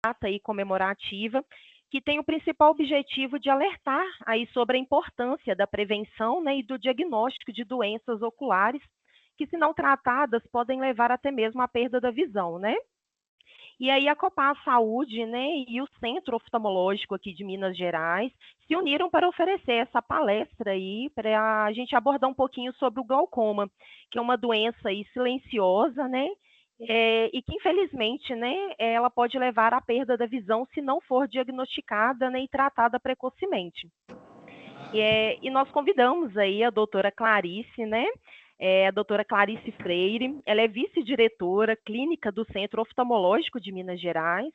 data aí comemorativa, que tem o principal objetivo de alertar aí sobre a importância da prevenção, né, e do diagnóstico de doenças oculares, que, se não tratadas, podem levar até mesmo à perda da visão, né? E aí a Copasa Saúde, né, e o Centro Oftalmológico aqui de Minas Gerais se uniram para oferecer essa palestra aí, para a gente abordar um pouquinho sobre o glaucoma, que é uma doença aí silenciosa, né, e que, infelizmente, né, ela pode levar à perda da visão se não for diagnosticada, né, e tratada precocemente. E nós convidamos aí a doutora Clarice, né? A doutora Clarice Freire. Ela é vice-diretora clínica do Centro Oftalmológico de Minas Gerais.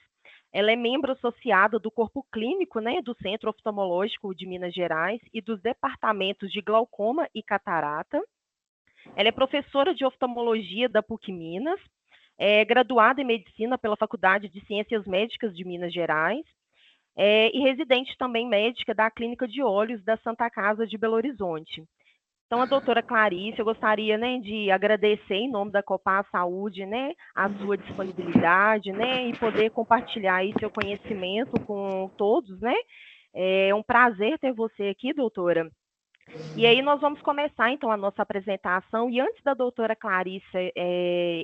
Ela é membro associada do Corpo Clínico, né, do Centro Oftalmológico de Minas Gerais e dos departamentos de glaucoma e catarata. Ela é professora de oftalmologia da PUC Minas, é graduada em medicina pela Faculdade de Ciências Médicas de Minas Gerais, e residente também médica da Clínica de Olhos da Santa Casa de Belo Horizonte. Então, a doutora Clarice, eu gostaria, né, de agradecer em nome da Copasa Saúde, né, a sua disponibilidade, né, e poder compartilhar aí seu conhecimento com todos, né. É um prazer ter você aqui, doutora. E aí nós vamos começar, então, a nossa apresentação. E antes da doutora Clarice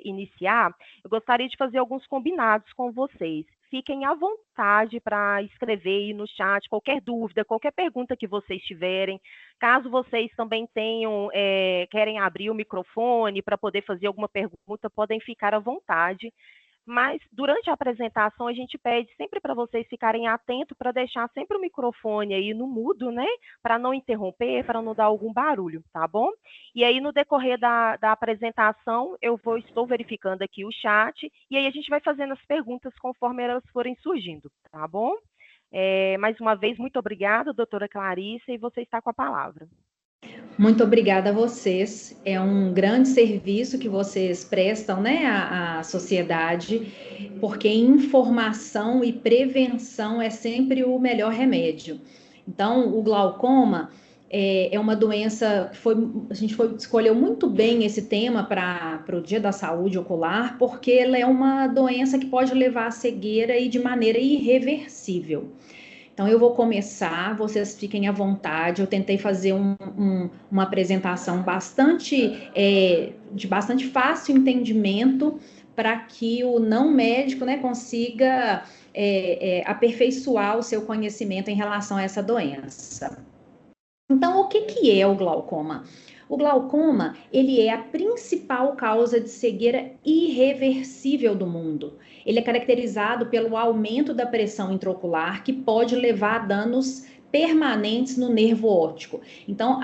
iniciar, eu gostaria de fazer alguns combinados com vocês. Fiquem à vontade para escrever aí no chat qualquer dúvida, qualquer pergunta que vocês tiverem. Caso vocês também tenham, querem abrir o microfone para poder fazer alguma pergunta, podem ficar à vontade. Mas durante a apresentação a gente pede sempre para vocês ficarem atentos para deixar sempre o microfone aí no mudo, né? Para não interromper, para não dar algum barulho, tá bom? E aí no decorrer da apresentação estou verificando aqui o chat e aí a gente vai fazendo as perguntas conforme elas forem surgindo, tá bom? Mais uma vez, muito obrigada, doutora Clarice, e você está com a palavra. Muito obrigada a vocês. É um grande serviço que vocês prestam, né, à sociedade, porque informação e prevenção é sempre o melhor remédio. Então, o glaucoma é uma doença que escolheu muito bem esse tema para o Dia da Saúde Ocular, porque ela é uma doença que pode levar à cegueira e de maneira irreversível. Então, eu vou começar, vocês fiquem à vontade. Eu tentei fazer uma apresentação de bastante fácil entendimento para que o não médico, né, consiga aperfeiçoar o seu conhecimento em relação a essa doença. Então, o que é o glaucoma? O glaucoma, ele é a principal causa de cegueira irreversível do mundo. Ele é caracterizado pelo aumento da pressão intraocular, que pode levar a danos permanentes no nervo óptico. Então,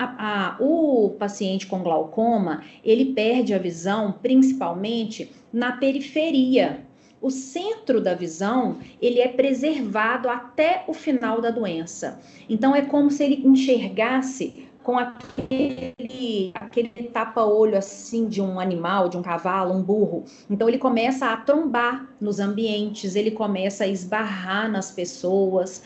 o paciente com glaucoma, ele perde a visão principalmente na periferia. O centro da visão, ele é preservado até o final da doença. Então, é como se ele enxergasse com aquele tapa-olho assim de um animal, de um cavalo, um burro. Então ele começa a trombar nos ambientes, ele começa a esbarrar nas pessoas,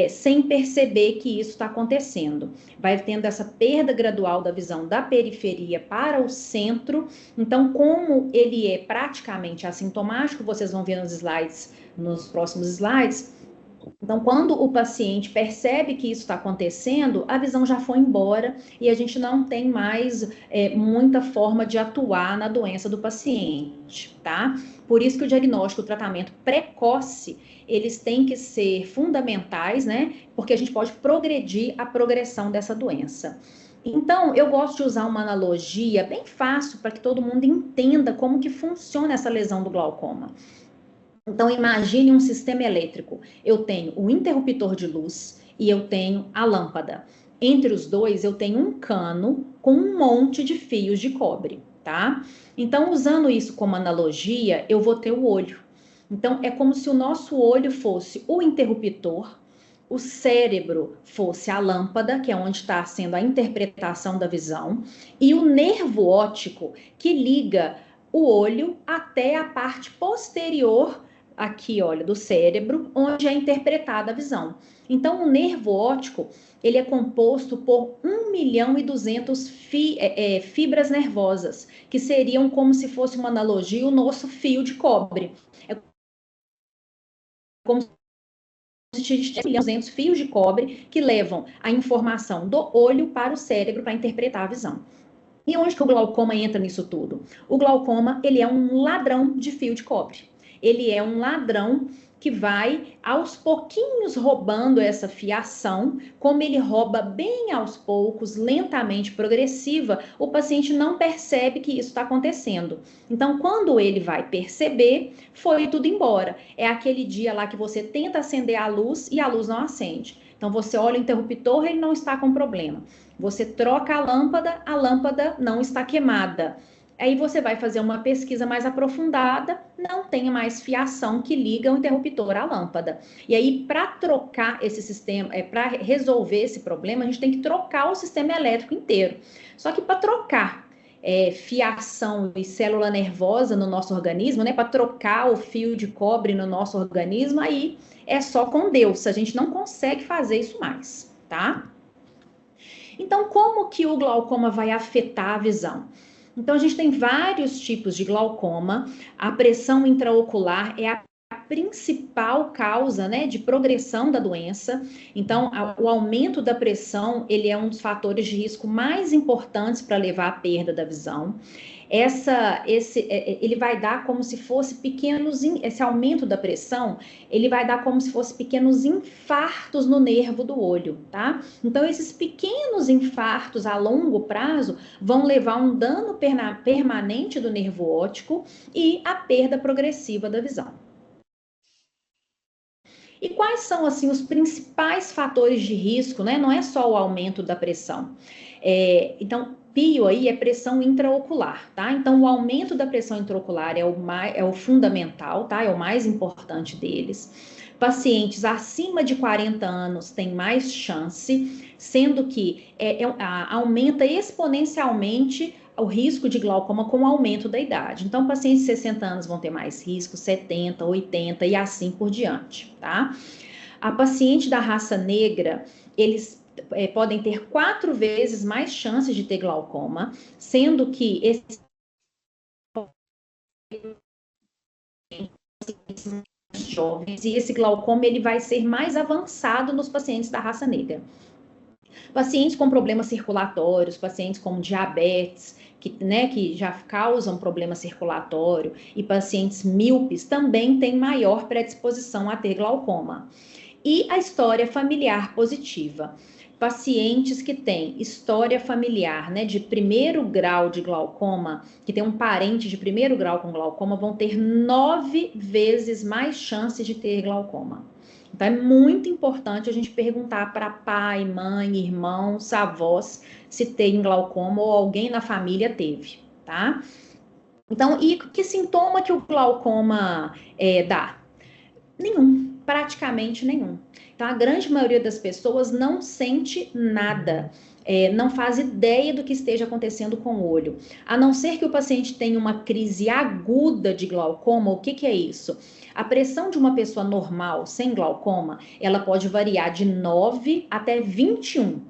sem perceber que isso está acontecendo. Vai tendo essa perda gradual da visão da periferia para o centro. Então, como ele é praticamente assintomático, vocês vão ver nos slides, nos próximos slides. Então, quando o paciente percebe que isso está acontecendo, a visão já foi embora e a gente não tem mais muita forma de atuar na doença do paciente, tá? Por isso que o diagnóstico, o tratamento precoce, eles têm que ser fundamentais, né? Porque a gente pode progredir a progressão dessa doença. Então, eu gosto de usar uma analogia bem fácil para que todo mundo entenda como que funciona essa lesão do glaucoma. Então, imagine um sistema elétrico. Eu tenho o interruptor de luz e eu tenho a lâmpada. Entre os dois, eu tenho um cano com um monte de fios de cobre, tá? Então, usando isso como analogia, eu vou ter o olho. Então, é como se o nosso olho fosse o interruptor, o cérebro fosse a lâmpada, que é onde está sendo a interpretação da visão, e o nervo óptico que liga o olho até a parte posterior aqui, olha, do cérebro, onde é interpretada a visão. Então, o nervo óptico, ele é composto por 1.200.000 fibras nervosas, que seriam como se fosse uma analogia o nosso fio de cobre. É como se tivesse 200 fios de cobre que levam a informação do olho para o cérebro para interpretar a visão. E onde que o glaucoma entra nisso tudo? O glaucoma, ele é um ladrão de fio de cobre. Ele é um ladrão que vai aos pouquinhos roubando essa fiação. Como ele rouba bem aos poucos, lentamente, progressiva, o paciente não percebe que isso está acontecendo. Então, quando ele vai perceber, foi tudo embora. É aquele dia lá que você tenta acender a luz e a luz não acende. Então, você olha o interruptor, ele não está com problema. Você troca a lâmpada não está queimada. Aí você vai fazer uma pesquisa mais aprofundada, não tem mais fiação que liga o interruptor à lâmpada. E aí, para trocar esse sistema, para resolver esse problema, a gente tem que trocar o sistema elétrico inteiro. Só que para trocar fiação e célula nervosa no nosso organismo, né, para trocar o fio de cobre no nosso organismo, aí é só com Deus, a gente não consegue fazer isso mais, tá? Então, como que o glaucoma vai afetar a visão? Então, a gente tem vários tipos de glaucoma. A pressão intraocular é a principal causa, né, de progressão da doença. Então, o aumento da pressão, ele é um dos fatores de risco mais importantes para levar à perda da visão. Ele vai dar como se fosse esse aumento da pressão, ele vai dar como se fosse pequenos infartos no nervo do olho, tá? Então, esses pequenos infartos a longo prazo vão levar a um dano permanente do nervo óptico e a perda progressiva da visão. E quais são, assim, os principais fatores de risco, né? Não é só o aumento da pressão. Então, PIO aí é pressão intraocular, tá? Então, o aumento da pressão intraocular é o fundamental, tá? É o mais importante deles. Pacientes acima de 40 anos têm mais chance, sendo que aumenta exponencialmente o risco de glaucoma com o aumento da idade. Então, pacientes de 60 anos vão ter mais risco, 70, 80 e assim por diante, tá? A paciente da raça negra, eles podem ter 4 vezes mais chances de ter glaucoma, sendo que esses jovens, e esse glaucoma ele vai ser mais avançado nos pacientes da raça negra. Pacientes com problemas circulatórios, pacientes com diabetes, que já causam problema circulatório, e pacientes míopes também têm maior predisposição a ter glaucoma. E a história familiar positiva. Pacientes que têm história familiar, né, de primeiro grau de glaucoma, que tem um parente de primeiro grau com glaucoma, vão ter 9 vezes mais chances de ter glaucoma. Então, é muito importante a gente perguntar para pai, mãe, irmãos, avós, se tem glaucoma ou alguém na família teve, tá? Então, e que sintoma que o glaucoma dá? Nenhum, praticamente nenhum. Então, a grande maioria das pessoas não sente nada, não faz ideia do que esteja acontecendo com o olho. A não ser que o paciente tenha uma crise aguda de glaucoma, o que é isso? A pressão de uma pessoa normal, sem glaucoma, ela pode variar de 9 até 21.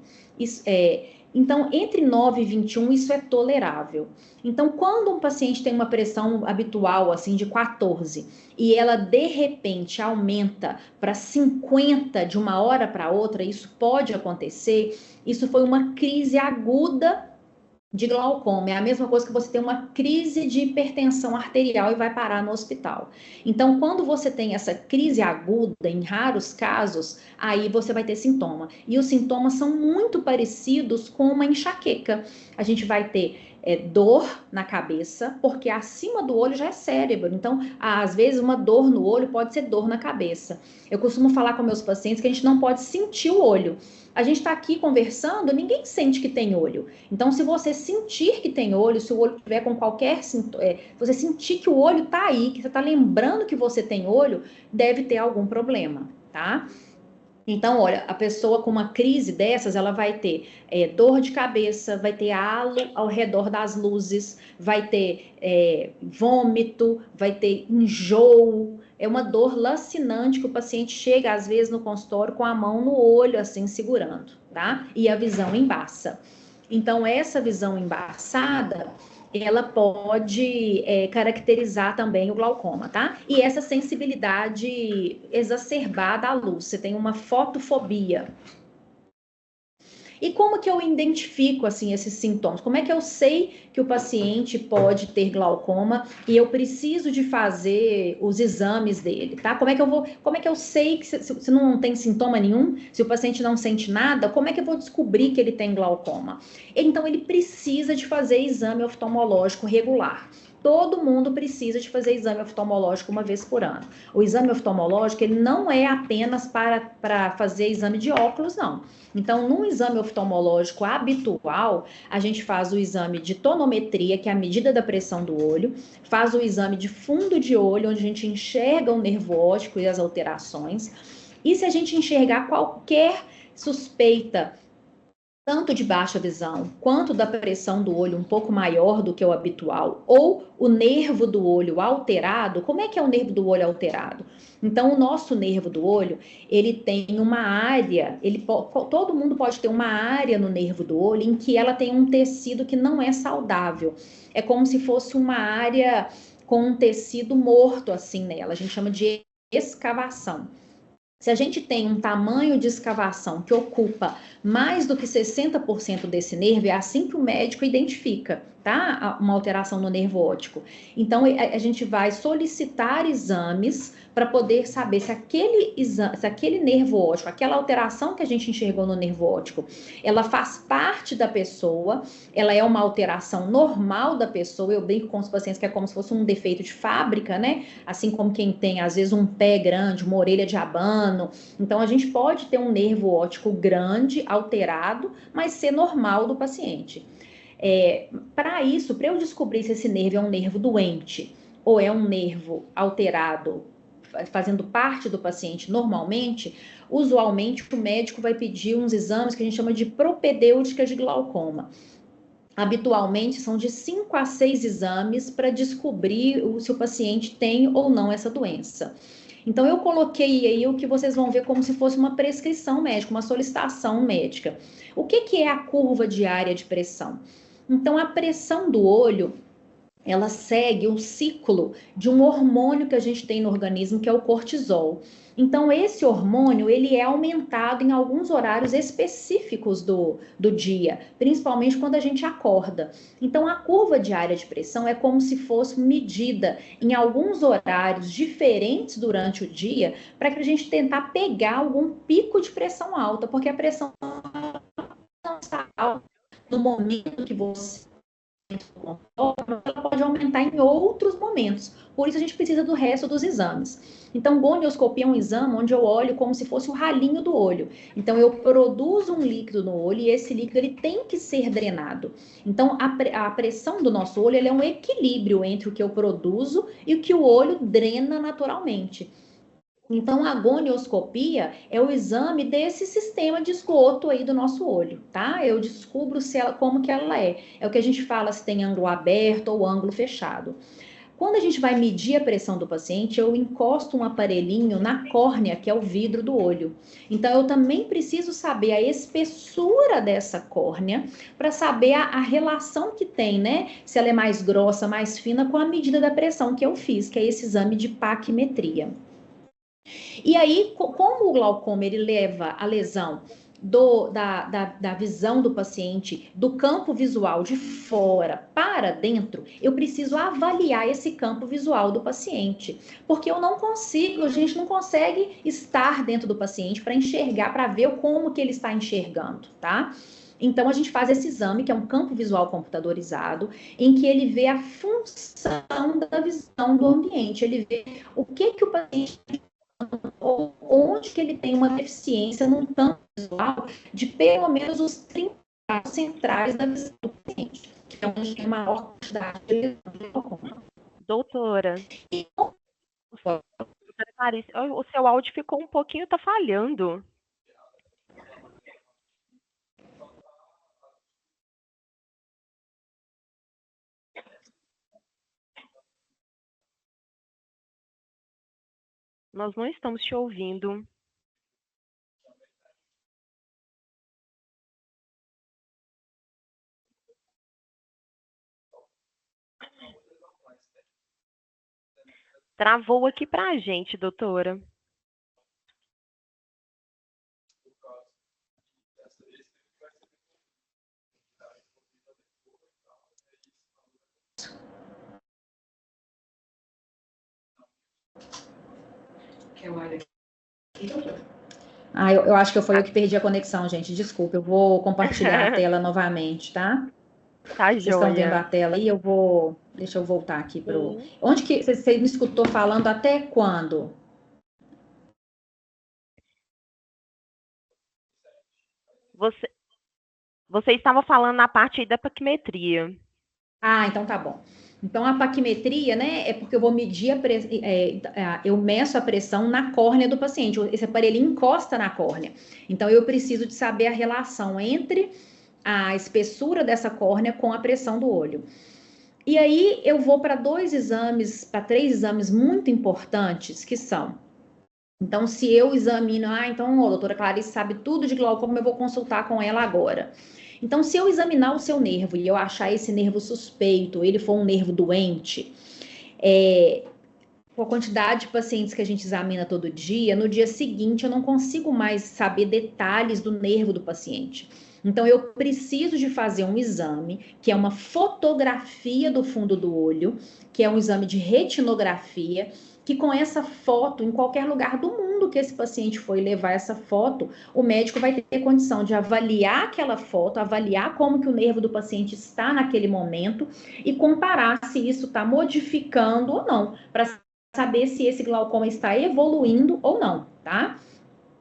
Então, entre 9 e 21, isso é tolerável. Então, quando um paciente tem uma pressão habitual, assim, de 14, e ela, de repente, aumenta para 50 de uma hora para outra, isso pode acontecer, isso foi uma crise aguda de glaucoma. É a mesma coisa que você tem uma crise de hipertensão arterial e vai parar no hospital. Então, quando você tem essa crise aguda, em raros casos, aí você vai ter sintoma. E os sintomas são muito parecidos com uma enxaqueca. A gente vai ter dor na cabeça, porque acima do olho já é cérebro. Então, às vezes, uma dor no olho pode ser dor na cabeça. Eu costumo falar com meus pacientes que a gente não pode sentir o olho. A gente está aqui conversando, ninguém sente que tem olho. Então, se você sentir que tem olho, se o olho tiver com qualquer sintoma, você sentir que o olho está aí, que você está lembrando que você tem olho, deve ter algum problema, tá? Então, olha, a pessoa com uma crise dessas, ela vai ter dor de cabeça, vai ter halo ao redor das luzes, vai ter vômito, vai ter enjoo. É uma dor lacinante que o paciente chega, às vezes, no consultório com a mão no olho, assim, segurando, tá? E a visão embaça. Então, essa visão embaçada, ela pode caracterizar também o glaucoma, tá? E essa sensibilidade exacerbada à luz, você tem uma fotofobia. E como que eu identifico, assim, esses sintomas? Como é que eu sei que o paciente pode ter glaucoma e eu preciso de fazer os exames dele, tá? Como é que eu sei que se não tem sintoma nenhum, se o paciente não sente nada, como é que eu vou descobrir que ele tem glaucoma? Então, ele precisa de fazer exame oftalmológico regular. Todo mundo precisa de fazer exame oftalmológico uma vez por ano. O exame oftalmológico, ele não é apenas para fazer exame de óculos, não. Então, num exame oftalmológico habitual, a gente faz o exame de tonometria, que é a medida da pressão do olho, faz o exame de fundo de olho, onde a gente enxerga o nervo óptico e as alterações. E se a gente enxergar qualquer suspeita, tanto de baixa visão, quanto da pressão do olho um pouco maior do que o habitual, ou o nervo do olho alterado, como é que é o nervo do olho alterado? Então, o nosso nervo do olho, ele tem uma área, todo mundo pode ter uma área no nervo do olho em que ela tem um tecido que não é saudável. É como se fosse uma área com um tecido morto assim nela, a gente chama de escavação. Se a gente tem um tamanho de escavação que ocupa mais do que 60% desse nervo, é assim que o médico identifica, tá? Uma alteração no nervo óptico. Então, a gente vai solicitar exames para poder saber se aquele nervo óptico, aquela alteração que a gente enxergou no nervo óptico, ela faz parte da pessoa, ela é uma alteração normal da pessoa. Eu brinco com os pacientes que é como se fosse um defeito de fábrica, né? Assim como quem tem, às vezes, um pé grande, uma orelha de abano. Então, a gente pode ter um nervo óptico grande, alterado, mas ser normal do paciente. Para isso, para eu descobrir se esse nervo é um nervo doente ou é um nervo alterado, fazendo parte do paciente normalmente, usualmente o médico vai pedir uns exames que a gente chama de propedêutica de glaucoma. Habitualmente são de 5 a 6 exames para descobrir se o paciente tem ou não essa doença. Então, eu coloquei aí o que vocês vão ver como se fosse uma prescrição médica, uma solicitação médica. O que é a curva diária de pressão? Então, a pressão do olho, ela segue o ciclo de um hormônio que a gente tem no organismo, que é o cortisol. Então, esse hormônio, ele é aumentado em alguns horários específicos do dia, principalmente quando a gente acorda. Então, a curva diária de pressão é como se fosse medida em alguns horários diferentes durante o dia, para que a gente tentar pegar algum pico de pressão alta, porque a pressão não está alta no momento que você ela pode aumentar em outros momentos. Por isso a gente precisa do resto dos exames. Então, gonioscopia é um exame onde eu olho como se fosse o ralinho do olho. Então, eu produzo um líquido no olho e esse líquido ele tem que ser drenado. Então, a pressão do nosso olho é um equilíbrio entre o que eu produzo e o que o olho drena naturalmente. Então, a gonioscopia é o exame desse sistema de esgoto aí do nosso olho, tá? Eu descubro como que ela é. É o que a gente fala se tem ângulo aberto ou ângulo fechado. Quando a gente vai medir a pressão do paciente, eu encosto um aparelhinho na córnea, que é o vidro do olho. Então, eu também preciso saber a espessura dessa córnea para saber a relação que tem, né? Se ela é mais grossa, mais fina, com a medida da pressão que eu fiz, que é esse exame de paquimetria. E aí, como o glaucoma ele leva a lesão da visão do paciente, do campo visual de fora para dentro, eu preciso avaliar esse campo visual do paciente. Porque eu não consigo, a gente não consegue estar dentro do paciente para enxergar, para ver como que ele está enxergando, tá? Então, a gente faz esse exame, que é um campo visual computadorizado, em que ele vê a função da visão do ambiente, ele vê o que o paciente ou onde que ele tem uma deficiência num campo visual de pelo menos os 30 graus centrais da visão do paciente, que é onde tem maior quantidade de glaucoma. Doutora, Clarice, o seu áudio ficou um pouquinho, tá falhando. Nós não estamos te ouvindo. Travou aqui pra gente, doutora. Eu acho que foi eu que perdi a conexão, gente. Desculpa, eu vou compartilhar a tela novamente, tá? Tá Vocês estão vendo a joia. tela aí? Deixa eu voltar aqui pro. Onde que você me escutou falando até quando? Você estava falando na parte aí da paquimetria. Então tá bom. Então, a paquimetria, né, é porque eu vou medir eu meço a pressão na córnea do paciente. Esse aparelho encosta na córnea. Então, eu preciso de saber a relação entre a espessura dessa córnea com a pressão do olho. E aí, eu vou para para 3 exames muito importantes, que são. Então, se eu examino, então, a doutora Clarice sabe tudo de glaucoma, eu vou consultar com ela agora. Então, se eu examinar o seu nervo e eu achar esse nervo suspeito, ele for um nervo doente, com a quantidade de pacientes que a gente examina todo dia, no dia seguinte eu não consigo mais saber detalhes do nervo do paciente. Então, eu preciso de fazer um exame, que é uma fotografia do fundo do olho, que é um exame de retinografia, que com essa foto, em qualquer lugar do mundo que esse paciente for levar essa foto, o médico vai ter condição de avaliar aquela foto, avaliar como que o nervo do paciente está naquele momento e comparar se isso está modificando ou não, para saber se esse glaucoma está evoluindo ou não, tá?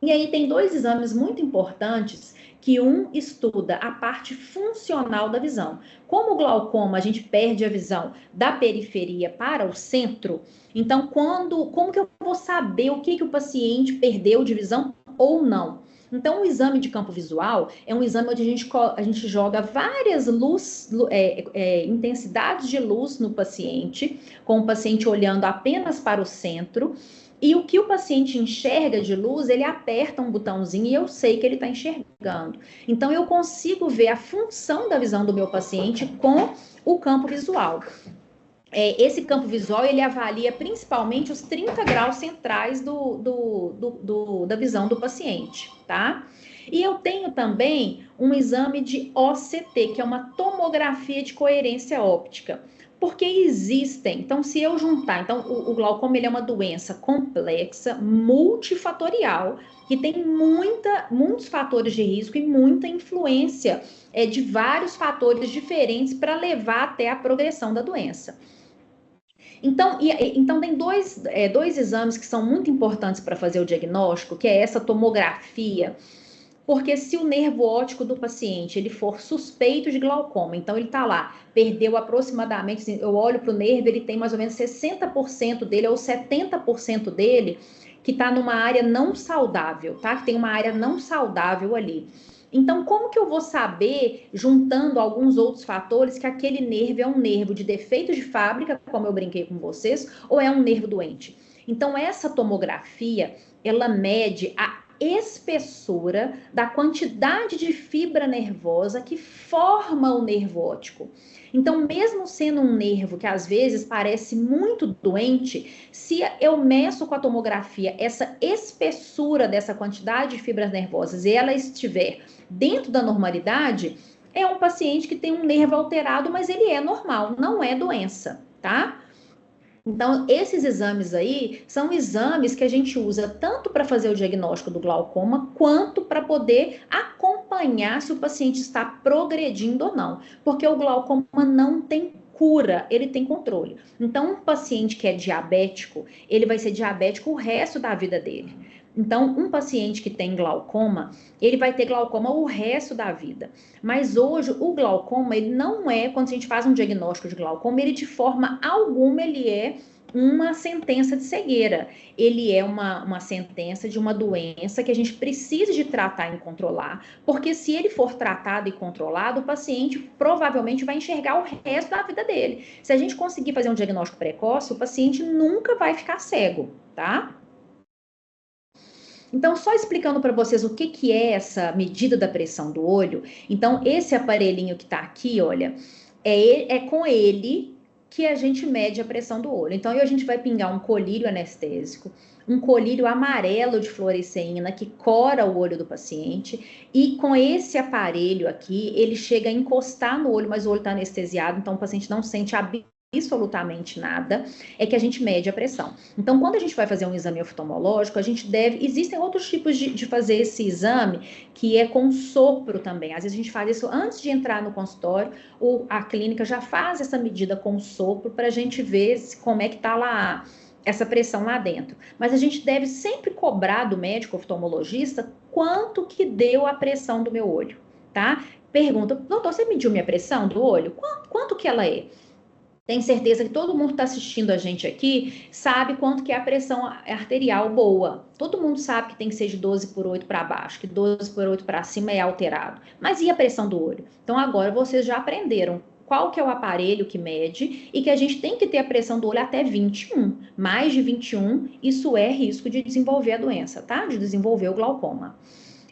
E aí tem 2 exames muito importantes, que um estuda a parte funcional da visão. Como o glaucoma, a gente perde a visão da periferia para o centro, então como que eu vou saber o que o paciente perdeu de visão ou não? Então, o exame de campo visual é um exame onde a gente joga várias intensidades de luz no paciente, com o paciente olhando apenas para o centro, e o que o paciente enxerga de luz, ele aperta um botãozinho e eu sei que ele está enxergando. Então, eu consigo ver a função da visão do meu paciente com o campo visual. Esse campo visual, ele avalia principalmente os 30 graus centrais da visão do paciente, tá? E eu tenho também um exame de OCT, que é uma tomografia de coerência óptica. Porque existem, então se eu juntar, então o glaucoma ele é uma doença complexa, multifatorial, que tem muitos fatores de risco e muita influência de vários fatores diferentes para levar até a progressão da doença. Então tem dois exames que são muito importantes para fazer o diagnóstico, que é essa tomografia, porque se o nervo óptico do paciente ele for suspeito de glaucoma, então ele está lá, perdeu aproximadamente, assim, eu olho para o nervo, ele tem mais ou menos 60% dele ou 70% dele que está numa área não saudável, tá? Que tem uma área não saudável ali. Então, como que eu vou saber, juntando alguns outros fatores, que aquele nervo é um nervo de defeito de fábrica, como eu brinquei com vocês, ou é um nervo doente? Então, essa tomografia, ela mede a espessura da quantidade de fibra nervosa que forma o nervo óptico. Então, mesmo sendo um nervo que às vezes parece muito doente, se eu meço com a tomografia essa espessura dessa quantidade de fibras nervosas e ela estiver dentro da normalidade, é um paciente que tem um nervo alterado, mas ele é normal, não é doença, tá? Então, esses exames aí são exames que a gente usa tanto para fazer o diagnóstico do glaucoma, quanto para poder acompanhar se o paciente está progredindo ou não. Porque o glaucoma não tem cura, ele tem controle. Então, um paciente que é diabético, ele vai ser diabético o resto da vida dele. Então, um paciente que tem glaucoma, ele vai ter glaucoma o resto da vida. Mas hoje, o glaucoma, ele não é, quando a gente faz um diagnóstico de glaucoma, ele de forma alguma, ele é uma sentença de cegueira. Ele é uma sentença de uma doença que a gente precisa de tratar e controlar, porque se ele for tratado e controlado, o paciente provavelmente vai enxergar o resto da vida dele. Se a gente conseguir fazer um diagnóstico precoce, o paciente nunca vai ficar cego, tá? Então, só explicando para vocês o que é essa medida da pressão do olho. Então, esse aparelhinho que está aqui, olha, é com ele que a gente mede a pressão do olho. Então, aí a gente vai pingar um colírio anestésico, um colírio amarelo de fluoresceína que cora o olho do paciente, e com esse aparelho aqui, ele chega a encostar no olho, mas o olho está anestesiado, então o paciente não sente absolutamente nada, é que a gente mede a pressão. Então, quando a gente vai fazer um exame oftalmológico, a gente deve... Existem outros tipos de fazer esse exame, que é com sopro também. Às vezes a gente faz isso antes de entrar no consultório, ou a clínica já faz essa medida com sopro para a gente ver como é que está lá essa pressão lá dentro. Mas a gente deve sempre cobrar do médico oftalmologista quanto que deu a pressão do meu olho, tá? Pergunta, doutor, você mediu minha pressão do olho? Quanto que ela é? Tenho certeza que todo mundo que está assistindo a gente aqui sabe quanto que é a pressão arterial boa. Todo mundo sabe que tem que ser de 12/8 para baixo, que 12/8 para cima é alterado. Mas e a pressão do olho? Então agora vocês já aprenderam qual que é o aparelho que mede e que a gente tem que ter a pressão do olho até 21. Mais de 21, isso é risco de desenvolver a doença, tá? De desenvolver o glaucoma.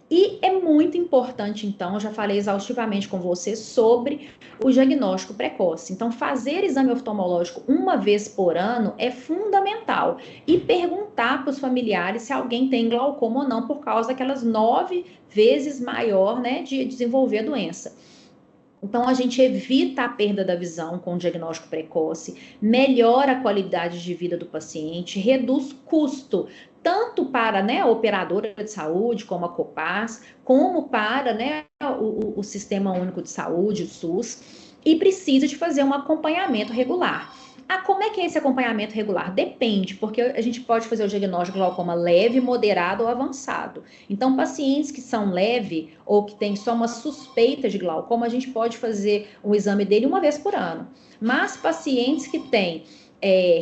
E é muito importante, então, eu já falei exaustivamente com você sobre o diagnóstico precoce. Então, fazer exame oftalmológico uma vez por ano é fundamental. E perguntar para os familiares se alguém tem glaucoma ou não, por causa daquelas 9 vezes maior, né, de desenvolver a doença. Então, a gente evita a perda da visão com o diagnóstico precoce, melhora a qualidade de vida do paciente, reduz custo, tanto para, né, a operadora de saúde, como a Copaz, como para, né, o Sistema Único de Saúde, o SUS, e precisa de fazer um acompanhamento regular. Ah, como é que é esse acompanhamento regular? Depende, porque a gente pode fazer o diagnóstico de glaucoma leve, moderado ou avançado. Então, pacientes que são leve ou que têm só uma suspeita de glaucoma, a gente pode fazer o exame dele uma vez por ano. Mas pacientes que têm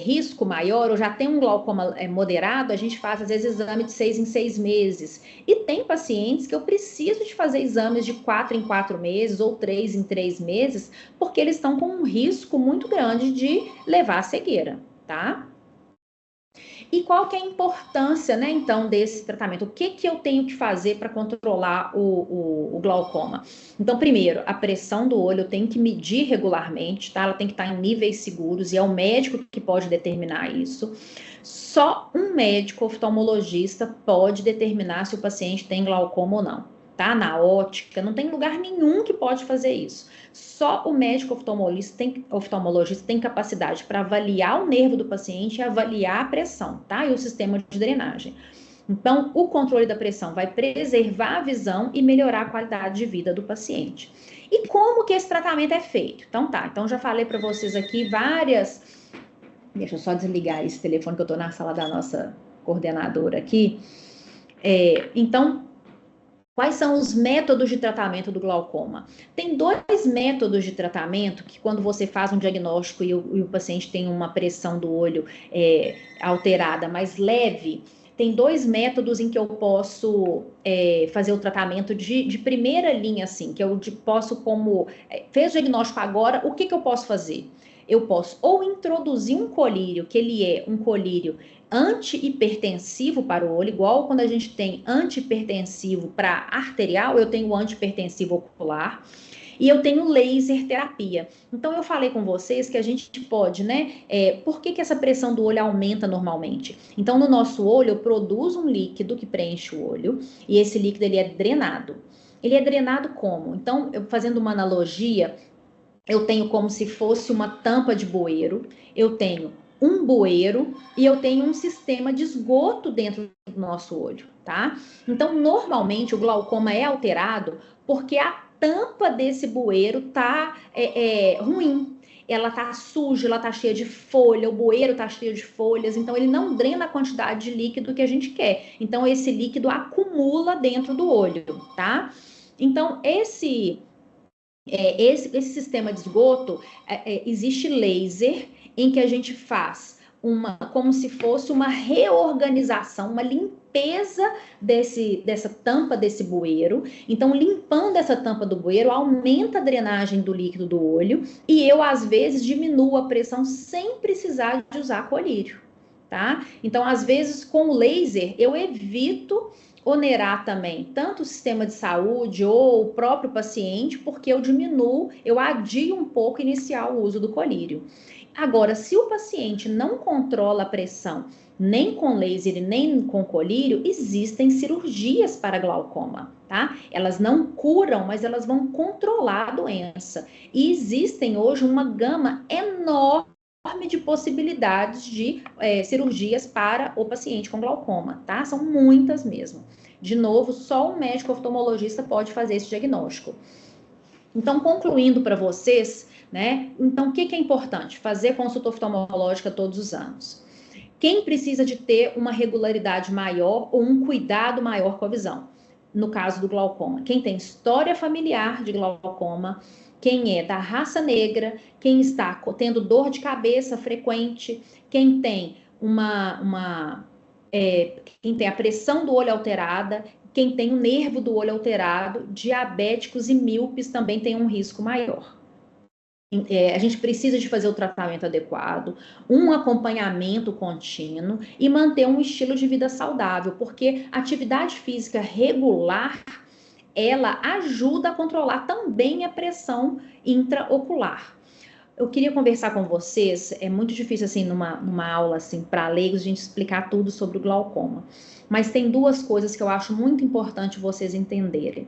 risco maior ou já tem um glaucoma moderado, a gente faz às vezes exame de 6 em 6 meses. E tem pacientes que eu preciso de fazer exames de 4 em 4 meses ou 3 em 3 meses, porque eles estão com um risco muito grande de levar a cegueira, tá? E qual que é a importância, né, então, desse tratamento? O que eu tenho que fazer para controlar o glaucoma? Então, primeiro, a pressão do olho eu tenho que medir regularmente, tá? Ela tem que estar em níveis seguros e é o médico que pode determinar isso. Só um médico oftalmologista pode determinar se o paciente tem glaucoma ou não, tá? Na ótica, não tem lugar nenhum que pode fazer isso. Só o médico oftalmologista tem capacidade para avaliar o nervo do paciente e avaliar a pressão, tá? E o sistema de drenagem. Então, o controle da pressão vai preservar a visão e melhorar a qualidade de vida do paciente. E como que esse tratamento é feito? Então tá, então já falei para vocês aqui várias... Deixa eu só desligar esse telefone que eu tô na sala da nossa coordenadora aqui. Então, quais são os métodos de tratamento do glaucoma? Tem 2 métodos de tratamento que quando você faz um diagnóstico e o paciente tem uma pressão do olho alterada, mais leve, tem 2 métodos em que eu posso fazer o tratamento de primeira linha, assim, que eu posso como... fez o diagnóstico agora, o que eu posso fazer? Eu posso ou introduzir um colírio, que ele é um colírio antihipertensivo para o olho, igual quando a gente tem antihipertensivo para arterial, eu tenho antihipertensivo ocular e eu tenho laser terapia. Então, eu falei com vocês que a gente pode, né? Por que essa pressão do olho aumenta normalmente? Então, no nosso olho, eu produzo um líquido que preenche o olho e esse líquido ele é drenado. Ele é drenado como? Então, fazendo uma analogia, eu tenho como se fosse uma tampa de bueiro, eu tenho um bueiro e eu tenho um sistema de esgoto dentro do nosso olho, tá? Então, normalmente, o glaucoma é alterado porque a tampa desse bueiro tá ruim. Ela tá suja, ela tá cheia de folha, o bueiro tá cheio de folhas, então ele não drena a quantidade de líquido que a gente quer. Então, esse líquido acumula dentro do olho, tá? Então, esse sistema de esgoto, existe laser em que a gente faz como se fosse uma reorganização, uma limpeza dessa tampa desse bueiro. Então, limpando essa tampa do bueiro, aumenta a drenagem do líquido do olho e eu, às vezes, diminuo a pressão sem precisar de usar colírio, tá? Então, às vezes, com o laser, eu evito onerar também tanto o sistema de saúde ou o próprio paciente, porque eu adio um pouco iniciar o uso do colírio. Agora, se o paciente não controla a pressão, nem com laser e nem com colírio, existem cirurgias para glaucoma, tá? Elas não curam, mas elas vão controlar a doença. E existem hoje uma gama enorme de possibilidades de cirurgias para o paciente com glaucoma, tá? São muitas mesmo. De novo, só um médico oftalmologista pode fazer esse diagnóstico. Então, concluindo para vocês, né? Então, o que é importante? Fazer consulta oftalmológica todos os anos. Quem precisa de ter uma regularidade maior ou um cuidado maior com a visão? No caso do glaucoma, quem tem história familiar de glaucoma, quem é da raça negra, quem está tendo dor de cabeça frequente, quem tem quem tem a pressão do olho alterada, quem tem o nervo do olho alterado, diabéticos e míopes também tem um risco maior. A gente precisa de fazer o tratamento adequado, um acompanhamento contínuo e manter um estilo de vida saudável, porque a atividade física regular, ela ajuda a controlar também a pressão intraocular. Eu queria conversar com vocês, é muito difícil assim numa aula assim para leigos a gente explicar tudo sobre o glaucoma, mas tem duas coisas que eu acho muito importante vocês entenderem.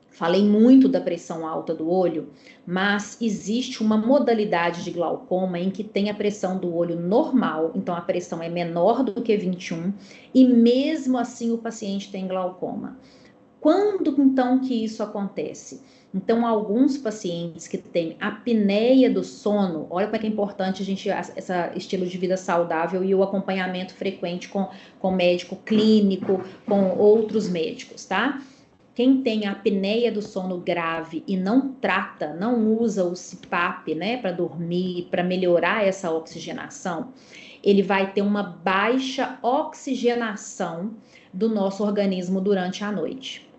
Falei muito da pressão alta do olho, mas existe uma modalidade de glaucoma em que tem a pressão do olho normal, então a pressão é menor do que 21, e mesmo assim o paciente tem glaucoma. Quando então que isso acontece? Então, alguns pacientes que têm apneia do sono, olha como é que é importante a gente esse estilo de vida saudável e o acompanhamento frequente com médico clínico, com outros médicos, tá? Quem tem apneia do sono grave e não trata, não usa o CPAP, né, para dormir, para melhorar essa oxigenação, ele vai ter uma baixa oxigenação do nosso organismo durante a noite.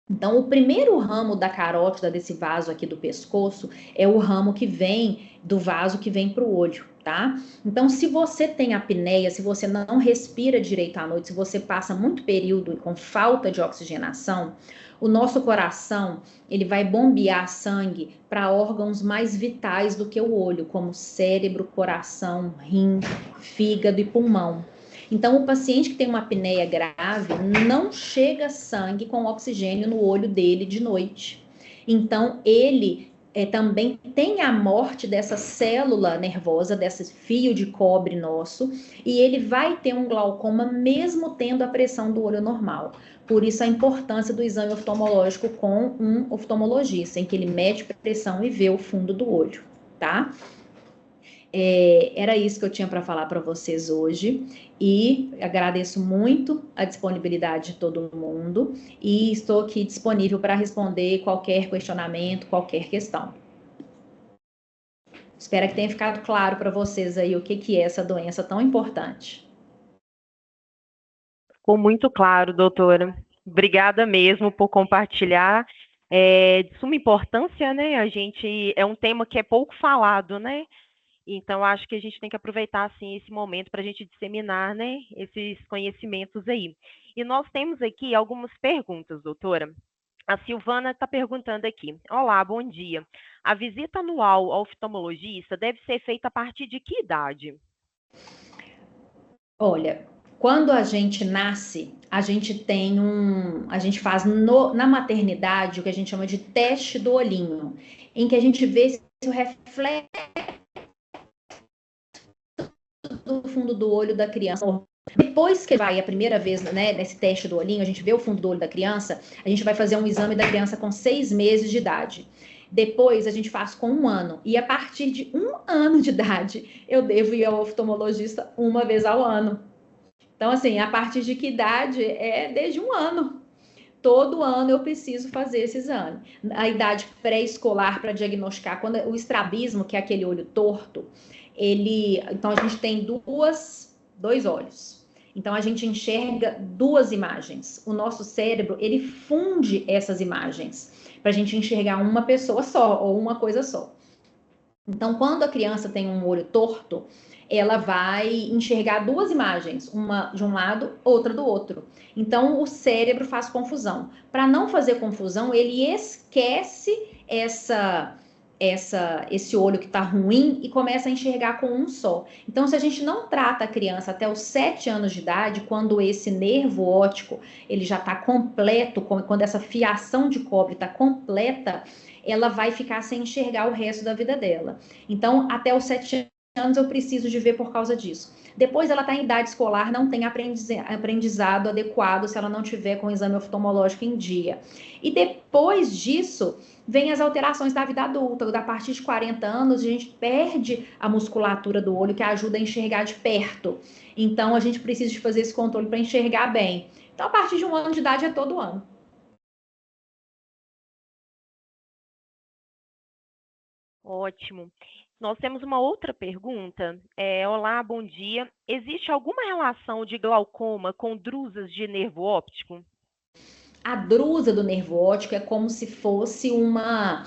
Então, o primeiro ramo da carótida desse vaso aqui do pescoço é o ramo que vem do vaso que vem para o olho, tá? Então, se você tem apneia, se você não respira direito à noite, se você passa muito período com falta de oxigenação, o nosso coração, ele vai bombear sangue para órgãos mais vitais do que o olho, como cérebro, coração, rim, fígado e pulmão. Então, o paciente que tem uma apneia grave não chega sangue com oxigênio no olho dele de noite. Então, ele também tem a morte dessa célula nervosa, desse fio de cobre nosso, e ele vai ter um glaucoma mesmo tendo a pressão do olho normal. Por isso, a importância do exame oftalmológico com um oftalmologista, em que ele mede a pressão e vê o fundo do olho, tá? Era isso que eu tinha para falar para vocês hoje e agradeço muito a disponibilidade de todo mundo e estou aqui disponível para responder qualquer questionamento, qualquer questão. Espero que tenha ficado claro para vocês aí o que é essa doença tão importante. Ficou muito claro, doutora. Obrigada mesmo por compartilhar. De suma importância, né? É um tema que é pouco falado, né? Então, acho que a gente tem que aproveitar, assim, esse momento para a gente disseminar, né, esses conhecimentos aí. E nós temos aqui algumas perguntas, doutora. A Silvana está perguntando aqui. Olá, bom dia. A visita anual ao oftalmologista deve ser feita a partir de que idade? Olha, quando a gente nasce, a gente faz na maternidade o que a gente chama de teste do olhinho, em que a gente vê se o reflexo do fundo do olho da criança. Depois que vai a primeira vez, né, nesse teste do olhinho, a gente vê o fundo do olho da criança, a gente vai fazer um exame da criança com 6 meses de idade. Depois a gente faz com 1 ano. E a partir de 1 ano de idade, eu devo ir ao oftalmologista uma vez ao ano. Então, assim, a partir de que idade? É desde 1 ano. Todo ano eu preciso fazer esse exame. A idade pré-escolar para diagnosticar, quando o estrabismo, que é aquele olho torto, então a gente tem dois olhos. Então a gente enxerga 2 imagens. O nosso cérebro, ele funde essas imagens para a gente enxergar uma pessoa só ou uma coisa só. Então, quando a criança tem um olho torto, ela vai enxergar 2 imagens, uma de um lado, outra do outro. Então, o cérebro faz confusão. Para não fazer confusão, ele esquece esse olho que está ruim e começa a enxergar com um só. Então, se a gente não trata a criança até os 7 anos de idade, quando esse nervo óptico ele já está completo, quando essa fiação de cobre está completa, ela vai ficar sem enxergar o resto da vida dela. Então, até os 7 anos eu preciso de ver por causa disso. Depois ela está em idade escolar, não tem aprendizado adequado se ela não tiver com o exame oftalmológico em dia. E depois disso, vem as alterações da vida adulta. A partir de 40 anos, a gente perde a musculatura do olho que ajuda a enxergar de perto. Então, a gente precisa de fazer esse controle para enxergar bem. Então, a partir de 1 ano de idade é todo ano. Ótimo. Nós temos uma outra pergunta. Olá, bom dia. Existe alguma relação de glaucoma com drusas de nervo óptico? A drusa do nervo óptico é como se fosse uma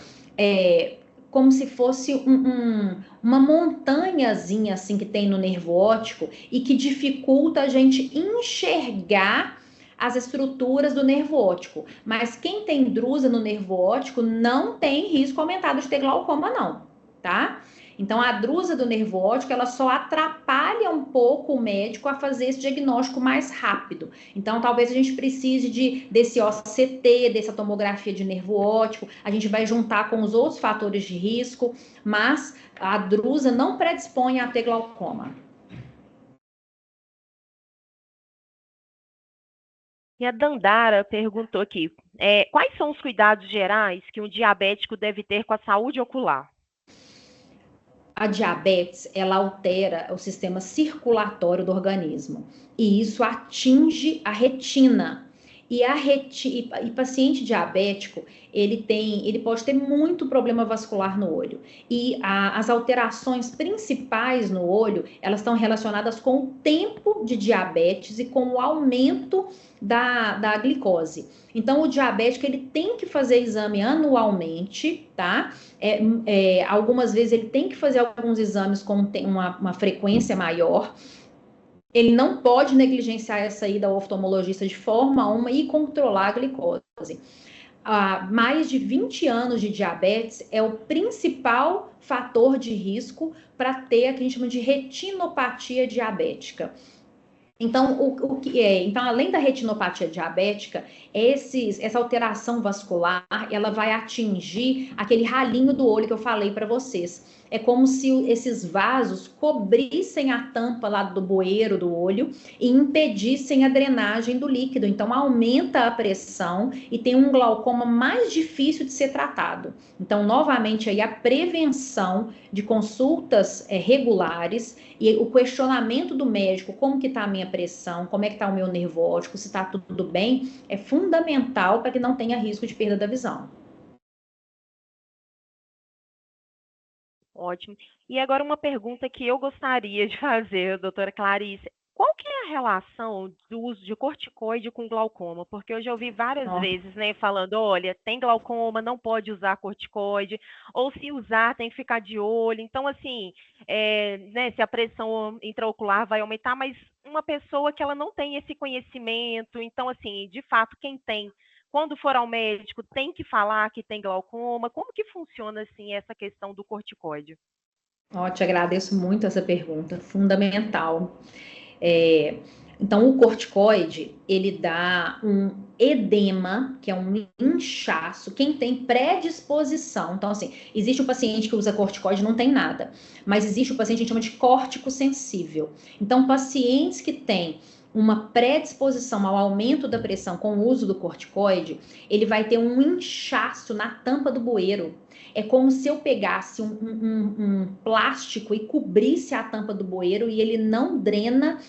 montanhazinha assim que tem no nervo óptico e que dificulta a gente enxergar as estruturas do nervo óptico. Mas quem tem drusa no nervo óptico não tem risco aumentado de ter glaucoma, não, tá? Então, a drusa do nervo óptico, ela só atrapalha um pouco o médico a fazer esse diagnóstico mais rápido. Então, talvez a gente precise desse OCT, dessa tomografia de nervo óptico, a gente vai juntar com os outros fatores de risco, mas a drusa não predispõe a ter glaucoma. E a Dandara perguntou aqui, quais são os cuidados gerais que um diabético deve ter com a saúde ocular? A diabetes, ela altera o sistema circulatório do organismo e isso atinge a retina. E paciente diabético, ele pode ter muito problema vascular no olho. E as alterações principais no olho, elas estão relacionadas com o tempo de diabetes e com o aumento da glicose. Então, o diabético, ele tem que fazer exame anualmente, tá? Algumas vezes ele tem que fazer alguns exames com uma frequência maior. Ele não pode negligenciar essa ida ao oftalmologista de forma alguma e controlar a glicose. Mais de 20 anos de diabetes é o principal fator de risco para ter o que a gente chama de retinopatia diabética. Então, então, além da retinopatia diabética, essa alteração vascular, ela vai atingir aquele ralinho do olho que eu falei para vocês. É como se esses vasos cobrissem a tampa lá do bueiro do olho e impedissem a drenagem do líquido. Então, aumenta a pressão e tem um glaucoma mais difícil de ser tratado. Então, novamente, aí a prevenção de consultas regulares e o questionamento do médico, como que está a minha pressão, como é que está o meu nervo óptico, se está tudo bem, é fundamental para que não tenha risco de perda da visão. Ótimo. E agora uma pergunta que eu gostaria de fazer, doutora Clarice. Qual que é a relação do uso de corticoide com glaucoma? Porque eu já ouvi várias vezes, né, falando, olha, tem glaucoma, não pode usar corticoide, ou se usar, tem que ficar de olho. Então, assim, né, se a pressão intraocular vai aumentar, mas uma pessoa que ela não tem esse conhecimento, então, assim, de fato, quem tem, quando for ao médico, tem que falar que tem glaucoma? Como que funciona, assim, essa questão do corticoide? Te agradeço muito essa pergunta, fundamental. Então, o corticoide, ele dá um edema, que é um inchaço, quem tem predisposição. Então, assim, existe o paciente que usa corticoide e não tem nada, mas existe o paciente que a gente chama de córtico sensível. Então, pacientes que têm uma predisposição ao aumento da pressão com o uso do corticoide, ele vai ter um inchaço na tampa do bueiro. É como se eu pegasse um plástico e cobrisse a tampa do bueiro e ele não drena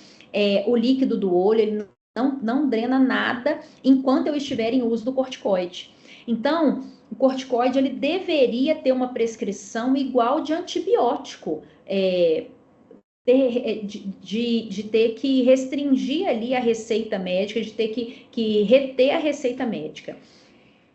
o líquido do olho, ele não drena nada enquanto eu estiver em uso do corticoide. Então, o corticoide ele deveria ter uma prescrição igual de antibiótico, de ter que restringir ali a receita médica, de ter que reter a receita médica.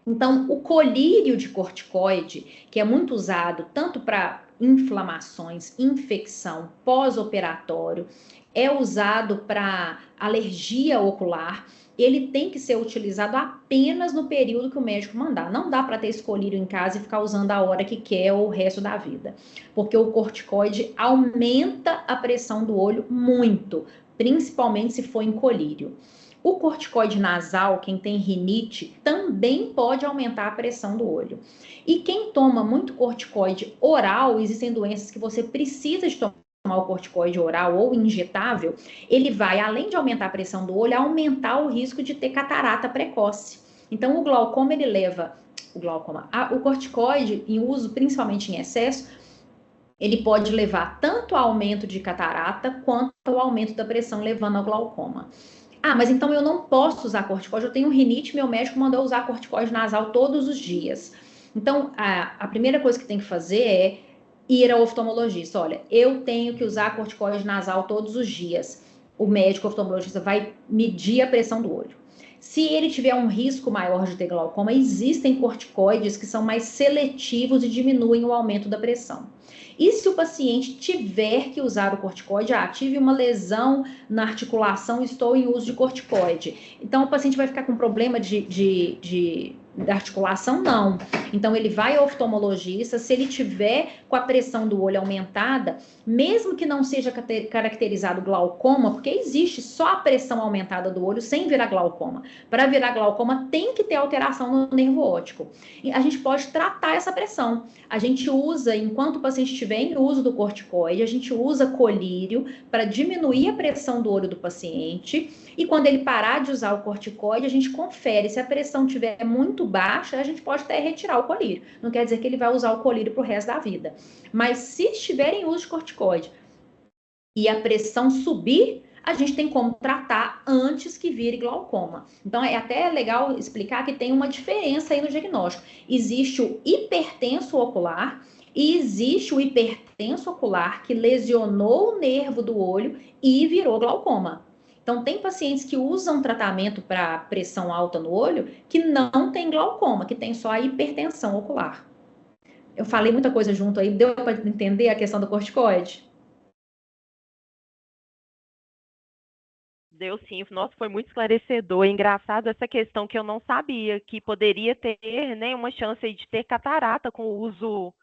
Então, o colírio de corticoide, que é muito usado tanto para inflamações, infecção, pós-operatório, é usado para alergia ocular. Ele tem que ser utilizado apenas no período que o médico mandar. Não dá para ter esse colírio em casa e ficar usando a hora que quer ou o resto da vida, porque o corticoide aumenta a pressão do olho muito, principalmente se for em colírio. O corticoide nasal, quem tem rinite, também pode aumentar a pressão do olho. E quem toma muito corticoide oral, existem doenças que você precisa de tomar o corticoide oral ou injetável, ele vai, além de aumentar a pressão do olho, aumentar o risco de ter catarata precoce. Então, o glaucoma, ele leva o corticoide em uso, principalmente em excesso, ele pode levar tanto ao aumento de catarata quanto ao aumento da pressão, levando ao glaucoma. Ah, mas então eu não posso usar corticoide, eu tenho rinite, meu médico mandou usar corticoide nasal todos os dias. Então, a primeira coisa que tem que fazer é ir ao oftalmologista. Olha, eu tenho que usar corticoide nasal todos os dias. O médico oftalmologista vai medir a pressão do olho. Se ele tiver um risco maior de ter glaucoma, existem corticoides que são mais seletivos e diminuem o aumento da pressão. E se o paciente tiver que usar o corticoide, tive uma lesão na articulação, estou em uso de corticoide. Então, o paciente vai ficar com problema da articulação? Não. Então, ele vai ao oftalmologista, se ele tiver com a pressão do olho aumentada, mesmo que não seja caracterizado glaucoma, porque existe só a pressão aumentada do olho sem virar glaucoma. Para virar glaucoma, tem que ter alteração no nervo óptico. E a gente pode tratar essa pressão. A gente usa, enquanto o paciente estiver em uso do corticoide, a gente usa colírio para diminuir a pressão do olho do paciente. E quando ele parar de usar o corticoide, a gente confere. Se a pressão estiver muito baixa, a gente pode até retirar o colírio. Não quer dizer que ele vai usar o colírio para o resto da vida. Mas se estiver em uso de corticoide e a pressão subir, a gente tem como tratar antes que vire glaucoma. Então, é até legal explicar que tem uma diferença aí no diagnóstico. Existe o hipertenso ocular e existe o hipertenso ocular que lesionou o nervo do olho e virou glaucoma. Então, tem pacientes que usam tratamento para pressão alta no olho que não tem glaucoma, que tem só a hipertensão ocular. Eu falei muita coisa junto aí, deu para entender a questão do corticoide? Deu sim, nossa, foi muito esclarecedor. É engraçado essa questão que eu não sabia, que poderia ter, né, uma chance de ter catarata com o uso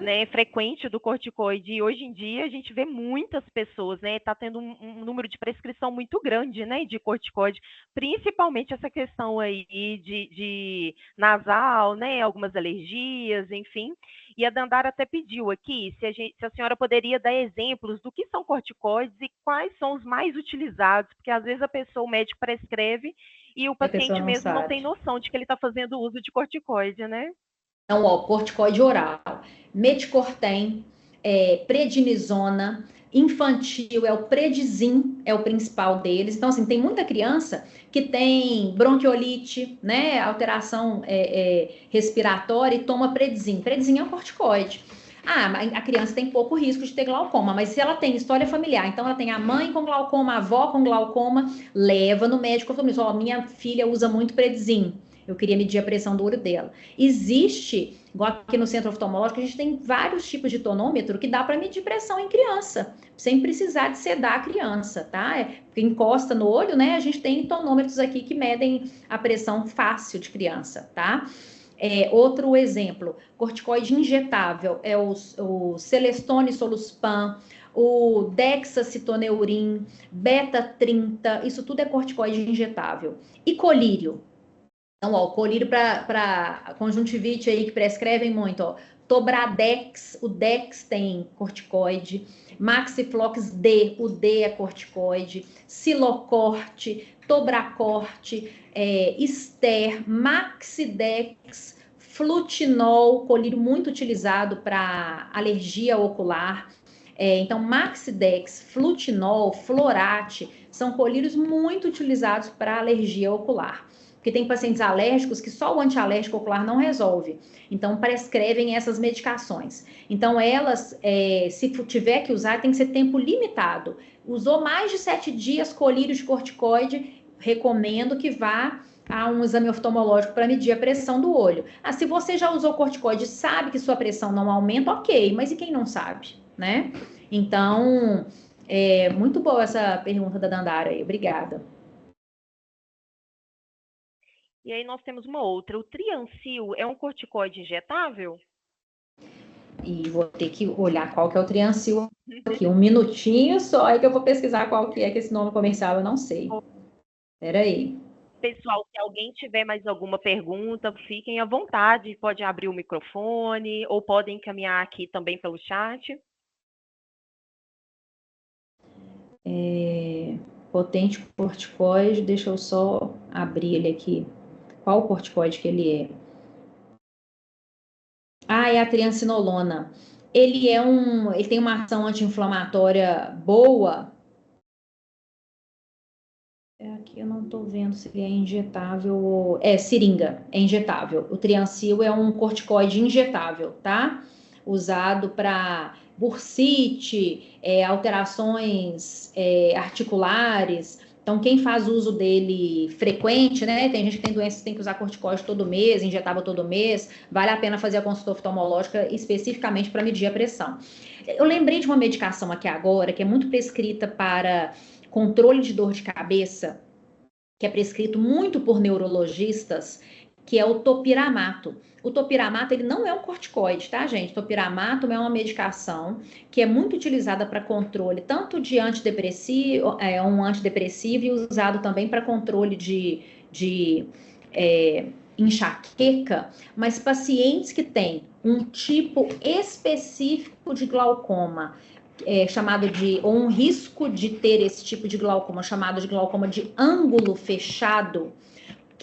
né, frequente do corticoide. E hoje em dia a gente vê muitas pessoas, né, tá tendo um número de prescrição muito grande, né, de corticoide, principalmente essa questão aí de nasal, né, algumas alergias, enfim. E a Dandara até pediu aqui se a senhora poderia dar exemplos do que são corticoides e quais são os mais utilizados, porque às vezes o médico prescreve e o paciente mesmo não tem noção de que ele está fazendo uso de corticoide, né? Então, corticoide oral, meticortem, prednisona, infantil é o Predizin, é o principal deles. Então, assim, tem muita criança que tem bronquiolite, né, alteração respiratória e toma Predizin. Predizin é um corticoide. A criança tem pouco risco de ter glaucoma, mas se ela tem história familiar, então ela tem a mãe com glaucoma, a avó com glaucoma, leva no médico e fala, minha filha usa muito Predizin. Eu queria medir a pressão do olho dela. Existe, igual aqui no centro oftalmológico, a gente tem vários tipos de tonômetro que dá para medir pressão em criança, sem precisar de sedar a criança, tá? Porque encosta no olho, né? A gente tem tonômetros aqui que medem a pressão fácil de criança, tá? Outro exemplo, corticoide injetável, é o Celestone Soluspan, o Dexacitoneurin, Beta-30, isso tudo é corticoide injetável. E colírio. Então, o colírio para conjuntivite aí que prescrevem muito, Tobradex, o Dex tem corticoide, Maxiflox D, o D é corticoide, Silocorte, Tobracorte, Ester, Maxidex, Flutinol, colírio muito utilizado para alergia ocular. Então, Maxidex, Flutinol, Florate, são colírios muito utilizados para alergia ocular. Porque tem pacientes alérgicos que só o antialérgico ocular não resolve. Então, prescrevem essas medicações. Então, elas, se tiver que usar, tem que ser tempo limitado. Usou mais de 7 dias colírio de corticoide, recomendo que vá a um exame oftalmológico para medir a pressão do olho. Ah, se você já usou corticoide e sabe que sua pressão não aumenta, ok, mas e quem não sabe, né? Então, é muito boa essa pergunta da Dandara aí, obrigada. E aí nós temos uma outra. O Triancil é um corticoide injetável? E vou ter que olhar qual que é o Triancil aqui, um minutinho só, aí que eu vou pesquisar qual que é esse nome comercial, eu não sei. Espera aí. Pessoal, se alguém tiver mais alguma pergunta, fiquem à vontade, pode abrir o microfone ou podem encaminhar aqui também pelo chat. Potente corticoide, deixa eu só abrir ele aqui. Qual corticoide que ele é? Ah, é a triancinolona. Ele tem uma ação anti-inflamatória boa. Aqui eu não estou vendo se ele é injetável ou... É, seringa, é injetável. O Triancil é um corticoide injetável, tá? Usado para bursite, alterações articulares. Então, quem faz uso dele frequente, né? Tem gente que tem doenças que tem que usar corticoide todo mês, injetável todo mês. Vale a pena fazer a consulta oftalmológica especificamente para medir a pressão. Eu lembrei de uma medicação aqui agora que é muito prescrita para controle de dor de cabeça, que é prescrito muito por neurologistas, que é o topiramato. O topiramato, ele não é um corticoide, tá, gente? Topiramato é uma medicação que é muito utilizada para controle tanto de antidepressivo, um antidepressivo e usado também para controle de enxaqueca, mas pacientes que têm um tipo específico de glaucoma, chamado de, ou um risco de ter esse tipo de glaucoma, chamado de glaucoma de ângulo fechado,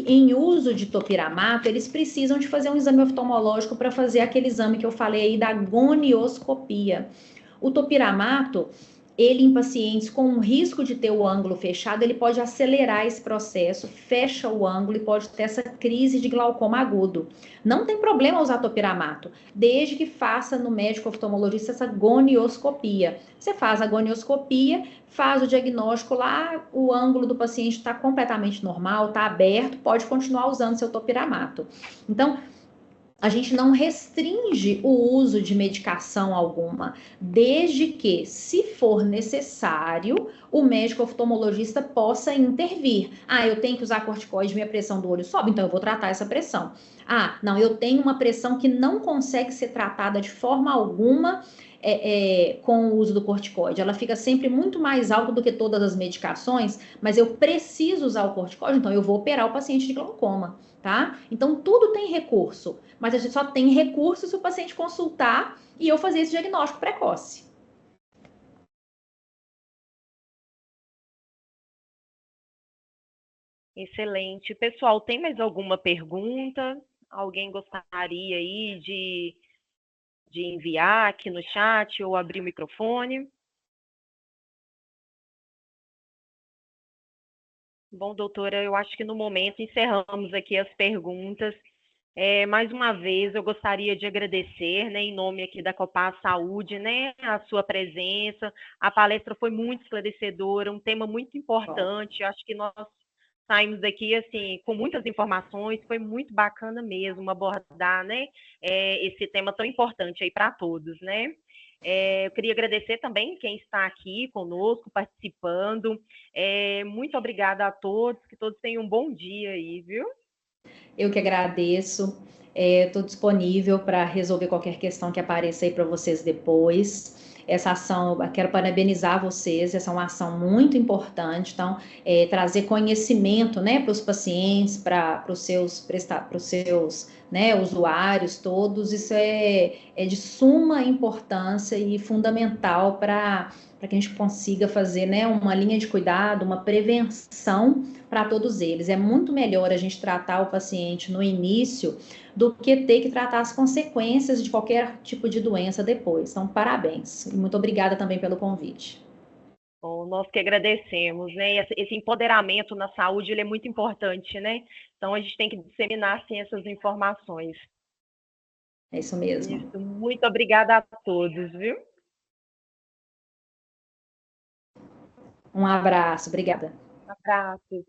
em uso de topiramato, eles precisam de fazer um exame oftalmológico para fazer aquele exame que eu falei aí da gonioscopia. O topiramato, ele em pacientes com um risco de ter o ângulo fechado, ele pode acelerar esse processo, fecha o ângulo e pode ter essa crise de glaucoma agudo. Não tem problema usar topiramato, desde que faça no médico oftalmologista essa gonioscopia. Você faz a gonioscopia, faz o diagnóstico lá, o ângulo do paciente está completamente normal, está aberto, pode continuar usando seu topiramato. Então, a gente não restringe o uso de medicação alguma, desde que, se for necessário, o médico oftalmologista possa intervir. Ah, eu tenho que usar corticoide, minha pressão do olho sobe, então eu vou tratar essa pressão. Ah, não, eu tenho uma pressão que não consegue ser tratada de forma alguma com o uso do corticoide. Ela fica sempre muito mais alta do que todas as medicações, mas eu preciso usar o corticoide, então eu vou operar o paciente de glaucoma, tá? Então tudo tem recurso, mas a gente só tem recurso se o paciente consultar e eu fazer esse diagnóstico precoce. Excelente. Pessoal, tem mais alguma pergunta? Alguém gostaria aí de enviar aqui no chat ou abrir o microfone? Bom, doutora, eu acho que no momento encerramos aqui as perguntas. Mais uma vez, eu gostaria de agradecer, né, em nome aqui da Copar Saúde, né, a sua presença. A palestra foi muito esclarecedora, um tema muito importante. Acho que nós saímos daqui assim com muitas informações. Foi muito bacana mesmo abordar, né, esse tema tão importante aí para todos, né? Eu queria agradecer também quem está aqui conosco, participando. Muito obrigada a todos, que todos tenham um bom dia aí, viu? Eu que agradeço. Estou disponível para resolver qualquer questão que apareça aí para vocês depois. Essa ação, eu quero parabenizar vocês, essa é uma ação muito importante. Então, trazer conhecimento, né, para os pacientes, para os seus né, usuários todos, isso é de suma importância e fundamental para que a gente consiga fazer, né, uma linha de cuidado, uma prevenção para todos eles. É muito melhor a gente tratar o paciente no início do que ter que tratar as consequências de qualquer tipo de doença depois. Então, parabéns. E muito obrigada também pelo convite. Bom, nós que agradecemos, né? Esse empoderamento na saúde, ele é muito importante, né? Então, a gente tem que disseminar, sim, essas informações. É isso mesmo. Isso, muito obrigada a todos, viu? Um abraço, obrigada. Abraços.